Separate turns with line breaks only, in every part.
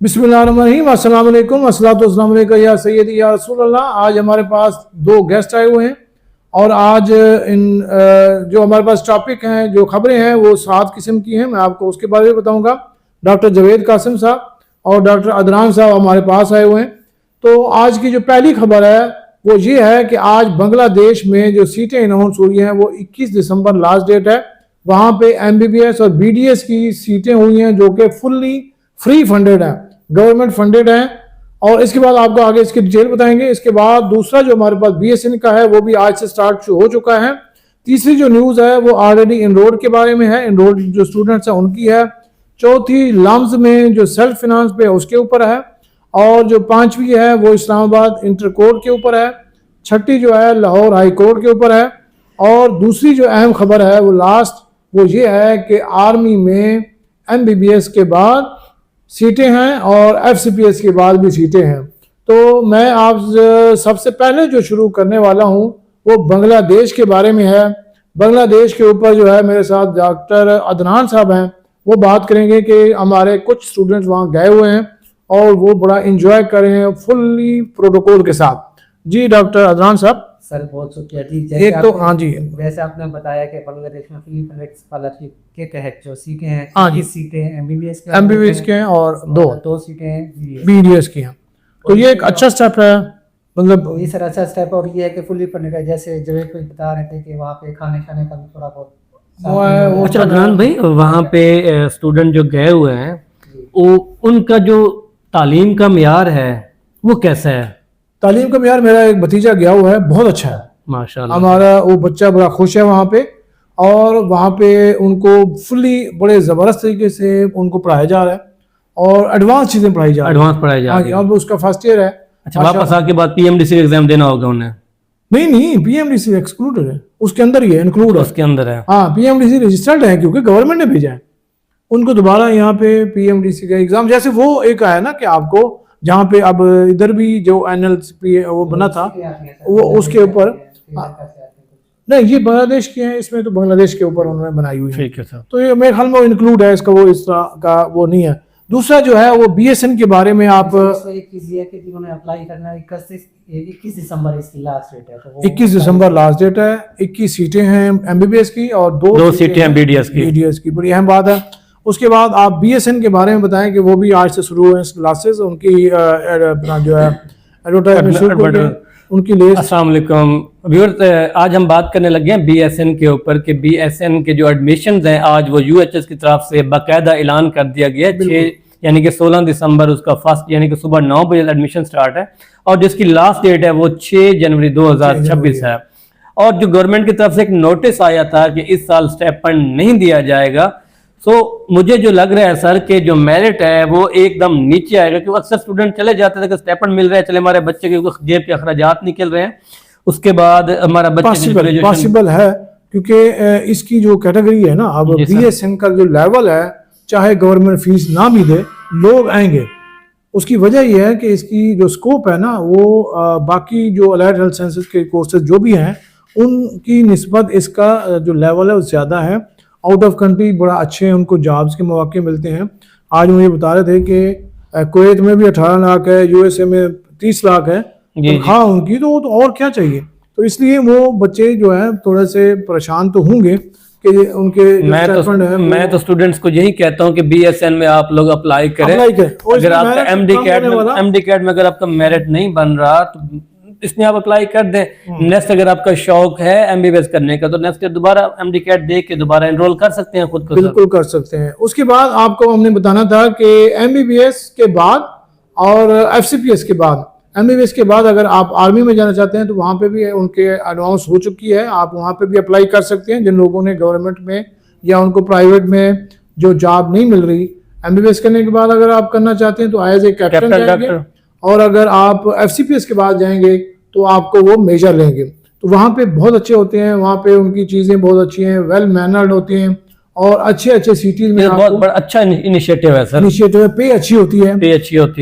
बिस्मिल्लाहिर्रहमानिर्रहीम, अस्सलाम वालेकुम, अस्सलातु वस्सलामु अलैका या सय्यदी या रसूल अल्लाह। आज हमारे पास दो गेस्ट आए हुए हैं और आज जो हमारे पास टॉपिक हैं, जो खबरें हैं, वो 7 किस्म की हैं। मैं आपको उसके बारे में बताऊंगा। डॉक्टर जावेद कासिम साहब और डॉक्टर अदनान साहब हमारे पास आए हुए हैं। तो आज की जो पहली खबर है वो ये है कि आज बांग्लादेश में जो सीटें अनाउंस हुई हैं वो 21 दिसंबर लास्ट डेट है। वहाँ पे MBBS और BDS की सीटें हुई हैं जो कि फुल्ली फ्री फंडेड है, गवर्नमेंट फंडेड है। और इसके बाद आपको आगे इसकी डिटेल बताएंगे। इसके बाद दूसरा जो हमारे पास BSN का है वो भी आज से स्टार्ट हो चुका है। तीसरी जो न्यूज़ है वो ऑलरेडी इनरोल्ड के बारे में है, इनरोल्ड जो स्टूडेंट्स हैं उनकी है। चौथी लम्स में जो सेल्फ फिनांस पे उसके ऊपर है। और जो पांचवी है वो इस्लामाबाद इंटर कोर्ट के ऊपर है। छठी जो है लाहौर हाई कोर्ट के ऊपर है। और दूसरी जो अहम खबर है वो लास्ट वो ये है कि आर्मी में MBBS के बाद सीटें हैं और FCPS के बाद भी सीटें हैं। तो मैं आप सबसे पहले जो शुरू करने वाला हूं वो बांग्लादेश के बारे में है। बांग्लादेश के ऊपर जो है मेरे साथ डॉक्टर अदनान साहब हैं, वो बात करेंगे कि हमारे कुछ स्टूडेंट्स वहाँ गए हुए हैं और वो बड़ा इंजॉय कर रहे हैं फुल्ली प्रोटोकॉल के साथ। जी डॉक्टर अदनान साहब।
सर बहुत शुक्रिया जी।
एक तो हाँ जी,
वैसे आपने बताया कि बांग्लादेश में फ्री फंडेड स्कॉलरशिप के तहत जो सीटें हैं,
हाँ जी,
21 सीटें
MBBS के हैं और दो
सीटें हैं
BDS की हैं। तो ये एक अच्छा स्टेप है, मतलब
ये सर अच्छा स्टेप। और ये है कि फुली फंडेड है। जैसे जवेद भाई बता रहे थे कि वहाँ पे खाने खाने का भी थोड़ा बहुत
अच्छा अदनान भाई, वहाँ पे स्टूडेंट जो गए हुए हैं वो उनका जो तालीम का मियार है वो कैसा है?
तालीम का मियार, मेरा एक भतीजा गया हुआ है, बहुत अच्छा है
माशाल्लाह।
हमारा वो बच्चा बड़ा खुश है वहाँ पे। और वहाँ पे उनको फुल्ली बड़े ज़बरदस्त तरीके से उनको पढ़ाया जा रहा है और एडवांस चीज़ें पढ़ाई जा रही हैं।
एडवांस पढ़ाई जा रही है।
अब उसका फर्स्ट ईयर है।
अच्छा, वापस आके बाद PMDC एग्जाम देना होगा उन्हें?
नहीं, PMDC एक्सक्लूडेड है, उसके अंदर ही है, इंक्लूड है,
उसके अंदर है।
हाँ, PMDC रजिस्टर्ड है क्योंकि गवर्नमेंट ने भेजा है उनको दोबारा यहाँ पे PMDC का एग्जाम। जैसे वो एक आया ना कि आपको जहाँ पे अब इधर भी जो NLP वो बना था वो उसके ऊपर, नहीं ये बांग्लादेश के हैं, इसमें तो बांग्लादेश के ऊपर उन्होंने बनाई हुई है।
ठीक है सर।
तो ये मेरे ख्याल में इंक्लूड है इसका, वो इस तरह का वो नहीं है। दूसरा जो है वो BSN के बारे में आप
21 दिसंबर इसकी लास्ट डेट है। तो
21 दिसंबर लास्ट डेट है। 21 सीटें हैं MBBS की और दो
सीटें हैं BDS की।
बड़ी अहम बात है। उसके बाद आप BSN के बारे में बताएं कि वो भी आज से शुरू हुए क्लासेस, उनकी जो है एडवर्टाइजमेंट उनकी लिस्ट।
अस्सलाम वालेकुम व्यूअर्स, आज हम बात करने लगे हैं BSN के ऊपर कि BSN के जो एडमिशन्स हैं आज वो UHS की तरफ से बाकायदा ऐलान कर दिया गया है। 6 यानी कि 16 दिसंबर उसका फर्स्ट यानी कि सुबह 9 बजे एडमिशन स्टार्ट है और जिसकी लास्ट डेट है वो 6 जनवरी 2026 है। और जो गवर्नमेंट की तरफ से एक नोटिस आया था कि इस साल स्टाइपेंड नहीं दिया जाएगा। मुझे जो लग रहा है सर कि जो मेरिट है वो एकदम नीचे आएगा, क्योंकि अक्सर स्टूडेंट चले जाते थे कि स्टाइपेंड मिल रहा है, चले हमारे बच्चे के जेब के अखराजात निकल रहे हैं, उसके बाद हमारा बच्चे
पॉसिबल है क्योंकि इसकी जो कैटेगरी है ना, अब BSN का जो लेवल है, चाहे गवर्नमेंट फीस ना भी दे लोग आएंगे। उसकी वजह यह है कि इसकी जो स्कोप है ना वो बाकी जो अलाइड हेल्थ साइंसेज के कोर्सेज जो भी हैं उनकी निस्बत इसका जो लेवल है वो ज़्यादा है। आउट ऑफ कंट्री बड़ा अच्छे हैं, उनको जॉब्स के मौके मिलते हैं। आज मुझे बता रहे थे कि कुवैत में भी 18 लाख है, USA में 30 लाख है तनख्वाह उनकी, तो और क्या चाहिए। तो इसलिए वो बच्चे जो है थोड़े से परेशान तो होंगे कि उनके
मैं तो स्टूडेंट्स को यही कहता हूं कि BSN में आप लोग अप्लाई करें। अगर आपका MD कैट में अगर आपका मेरिट नहीं बन रहा तो इसमें आप अप्लाई कर दें। नेक्स्ट अगर आपका शौक है MBBS करने का तो नेक्स्ट ईयर दोबारा MD कैट दे के दोबारा एनरोल कर सकते हैं खुद को।
बिल्कुल कर सकते हैं। उसके बाद आपको हमने बताना था कि MBBS के बाद और FCPS के बाद, MBBS के बाद अगर आप आर्मी में जाना चाहते हैं तो वहाँ पे भी उनके अनाउंस हो चुकी है, आप वहाँ पे भी अप्लाई कर सकते हैं। जिन लोगों ने गवर्नमेंट में या उनको प्राइवेट में जो जॉब नहीं मिल रही, MBBS करने के बाद अगर आप करना चाहते हैं तो एज ए कैप्टन जाएंगे, और अगर आप FCPS के बाद जाएंगे तो आपको वो मेजर लेंगे। तो वहाँ पे बहुत अच्छे होते हैं, वहाँ पे उनकी चीज़ें बहुत अच्छी हैं, वेल मैनर्ड होते हैं और अच्छे सिटीज में
बहुत बड़ा अच्छा इनिशिएटिव है सर।
इनिशिएटिव है, पे अच्छी होती है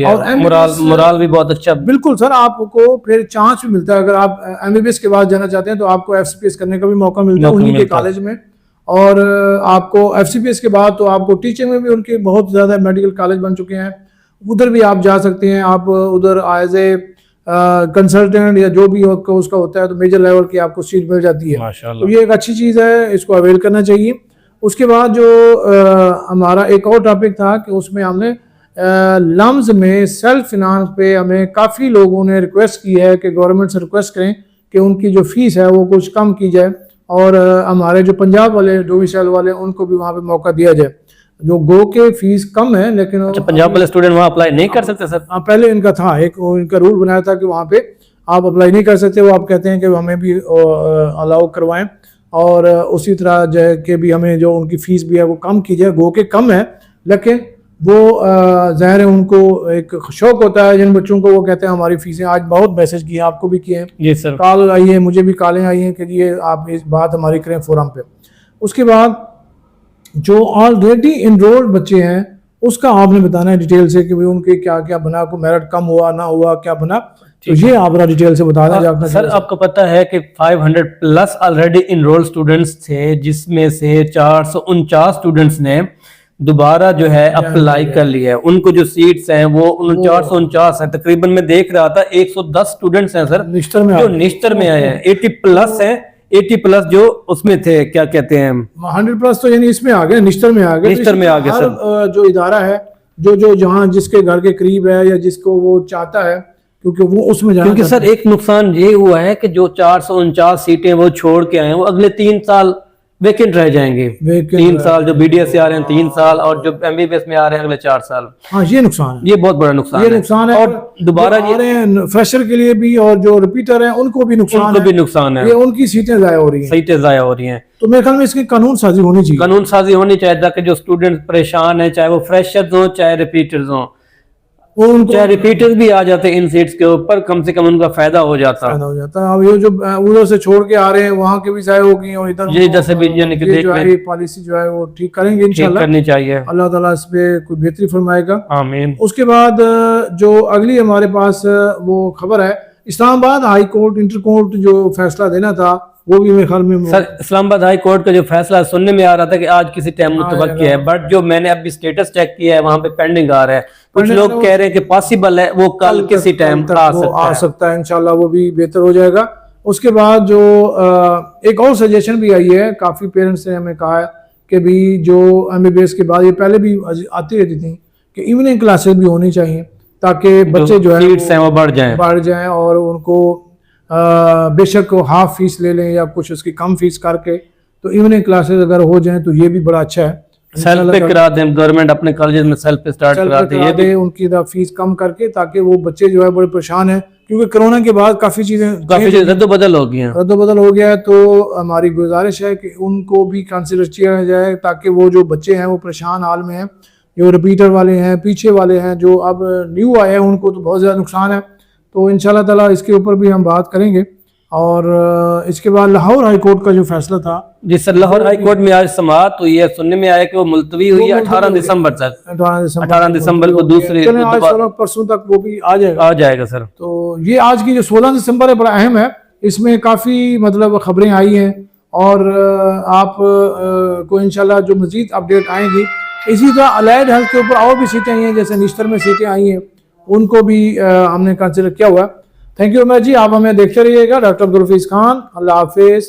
और मोरल भी बहुत अच्छा।
बिल्कुल सर, आपको फिर चांस भी मिलता है। अगर आप MBBS के बाद जाना चाहते हैं तो आपको FCPS करने का भी मौका मिलता है उन्हीं के कॉलेज में। और आपको FCPS के बाद तो आपको टीचिंग में भी उनके बहुत ज़्यादा मेडिकल कॉलेज बन चुके हैं। उधर भी आप जा सकते हैं। आप उधर एज ए कंसल्टेंट या जो भी उसका होता है तो मेजर लेवल की आपको सीट मिल जाती है।
माशाल्लाह।
तो ये एक अच्छी चीज़ है, इसको अवेल करना चाहिए। उसके बाद जो हमारा एक और टॉपिक था कि उसमें हमने लम्स में सेल्फ फिनांस पे हमें काफ़ी लोगों ने रिक्वेस्ट की है कि गवर्नमेंट से रिक्वेस्ट करें कि उनकी जो फीस है वो कुछ कम की जाए, और हमारे जो पंजाब वाले डोमिसाइल वाले उनको भी वहाँ पे मौका दिया जाए। जो गो के फीस कम है लेकिन
अच्छा, पंजाब वाले स्टूडेंट वहाँ अप्लाई नहीं कर सकते सर?
हाँ, पहले इनका था एक इनका रूल बनाया था कि वहाँ पे आप अप्लाई नहीं कर सकते। वो आप कहते हैं कि हमें भी अलाउ करवाएं, और उसी तरह जो है कि भी हमें जो उनकी फ़ीस भी है वो कम की जाए। गो के कम है लेकिन वो ज़ाहिर है उनको एक शौक होता है जिन बच्चों को, वो कहते हैं हमारी फ़ीसें। आज बहुत मैसेज किए, आपको भी किए हैं,
जी सर।
कॉल आई है, मुझे भी कॉलें आई हैं कि ये आप इस बात हमारी करें फोरम पे। उसके बाद जो ऑलरेडी इनरोल्ड बच्चे हैं उसका आपने बताना है डिटेल से कि भाई उनके क्या क्या बना, को मेरिट कम हुआ ना हुआ, क्या बना, तो ये आप जरा डिटेल से बता दें।
सर आपको पता है कि 500 प्लस ऑलरेडी इनरोल्ड स्टूडेंट्स थे, जिसमें से 449 स्टूडेंट्स ने दोबारा जो है अप्लाई कर लिया है। उनको जो सीट्स हैं वो 449 है। तकरीबन मैं देख रहा था 110 स्टूडेंट्स हैं सर
निश्तर में
जो निश्तर में आए हैं। 80 प्लस हैं, 80 प्लस जो उसमें थे, क्या कहते हैं
100 प्लस, तो यानी इसमें आ गए, निश्तर में आ गए।
निश्तर में आ गए सर।
जो इदारा है जो जहाँ जिसके घर के करीब है या जिसको वो चाहता है, क्योंकि वो उसमें जाना,
क्योंकि सर एक नुकसान ये हुआ है कि जो 449 सीटें वो छोड़ के आए हैं वो अगले 3 साल वेकेंट रह जाएंगे। 3 साल जो बीडीएस से आ रहे हैं 3 साल, और जो एमबीबीएस में आ रहे हैं अगले 4 साल।
हाँ, ये नुकसान है,
ये बहुत बड़ा नुकसान
ये
है।
नुकसान है।
और दोबारा
जो आ रहे हैं फ्रेशर के लिए भी और जो रिपीटर हैं उनको भी नुकसान
उनको
है,
भी नुकसान है,
ये उनकी सीटें ज़ाया हो रही हैं।
सीटें ज़ाया हो रही हैं।
तो मेरे ख्याल में इसकी कानून साजी होनी चाहिए।
कानून साजी होनी चाहिए ताकि जो स्टूडेंट परेशान है, चाहे वो फ्रेशर्स हों चाहे रिपीटर्स हों,
वो उनको
चाहे रिपीटर्स भी आ जाते इन सीट्स के ऊपर, कम से कम उनका फायदा हो जाता।
फायदा हो जाता है। अब ये जो उधर से छोड़ के आ रहे हैं वहाँ के भी ज़ाया हो गई, और इधर
ये जैसे भी यानी कि
ये
देख
जो है
लें,
पॉलिसी जो है वो ठीक करेंगे
ठीक
इंशाल्लाह।
करनी चाहिए।
अल्लाह ताला इस पे कोई बेहतरी फरमाएगा,
आमीन।
उसके बाद जो अगली हमारे पास वो खबर है, Islamabad high court inter court जो फैसला देना था वो भी मेरे ख्याल में
सर इस्लामाबाद हाई कोर्ट का जो फैसला सुनने में आ रहा था कि आज किसी टाइम मुतवक्क किया है, बट जो मैंने अभी स्टेटस चेक किया है वहां पे पेंडिंग आ रहा है। कुछ लोग कह रहे हैं कि पॉसिबल है वो कल किसी टाइम
आ सकता है, इंशाल्लाह वो भी बेहतर हो जाएगा। उसके बाद जो एक और सजेशन भी आई है, काफ़ी पेरेंट्स ने हमें कहा है कि भी जो एमबीबीएस के बाद, ये पहले भी आती रहती थी कि इवनिंग क्लासेस भी होनी चाहिए ताकि बच्चे जो है
वो बढ़ जाएं
और उनको बेशक हाफ फीस ले लें या कुछ उसकी कम फीस करके, तो इवनिंग क्लासेस अगर हो जाएं तो ये भी बड़ा अच्छा है।
सेल्फ पे करा दें, गवर्नमेंट अपने कॉलेजेस में सेल्फ पे स्टार्ट करा दे, ये भी
उनकी फीस कम करके, ताकि वो बच्चे जो है बड़े परेशान हैं, क्योंकि कोरोना के बाद काफ़ी चीज़ें
रद्दोबदल हो गई हैं,
रद्दोबदल हो गया है। तो हमारी गुजारिश है कि उनको भी कंसिडर किया जाए ताकि वो जो बच्चे हैं वो परेशान हाल में हैं, जो रिपीटर वाले हैं, पीछे वाले हैं, जो अब न्यू आए हैं उनको तो बहुत ज़्यादा नुकसान है। तो इंशाल्लाह ताला इसके ऊपर भी हम बात करेंगे। और इसके बाद लाहौर हाई कोर्ट का जो फैसला था,
जी सर, लाहौर हाई कोर्ट में आज समाअत हुई है, सुनने में आया कि वो मुलतवी हुई है 18 दिसंबर तक। 18 दिसंबर को दूसरे
परसों तक वो भी आ
जाएगा सर।
तो ये आज की जो 16 दिसंबर है बड़ा अहम है, इसमें काफ़ी मतलब खबरें आई हैं, और आप को इंशाल्लाह जो मजीद अपडेट आएंगी। इसी तरह अलाइड हेल्थ के ऊपर और भी सीटें आई हैं, जैसे निश्तर में सीटें आई हैं, उनको भी हमने कंसिडर किया हुआ। थैंक यू उमर जी, आप हमें देखते रहिएगा। डॉक्टर गुरफीज खान, अल्लाह हाफिज़।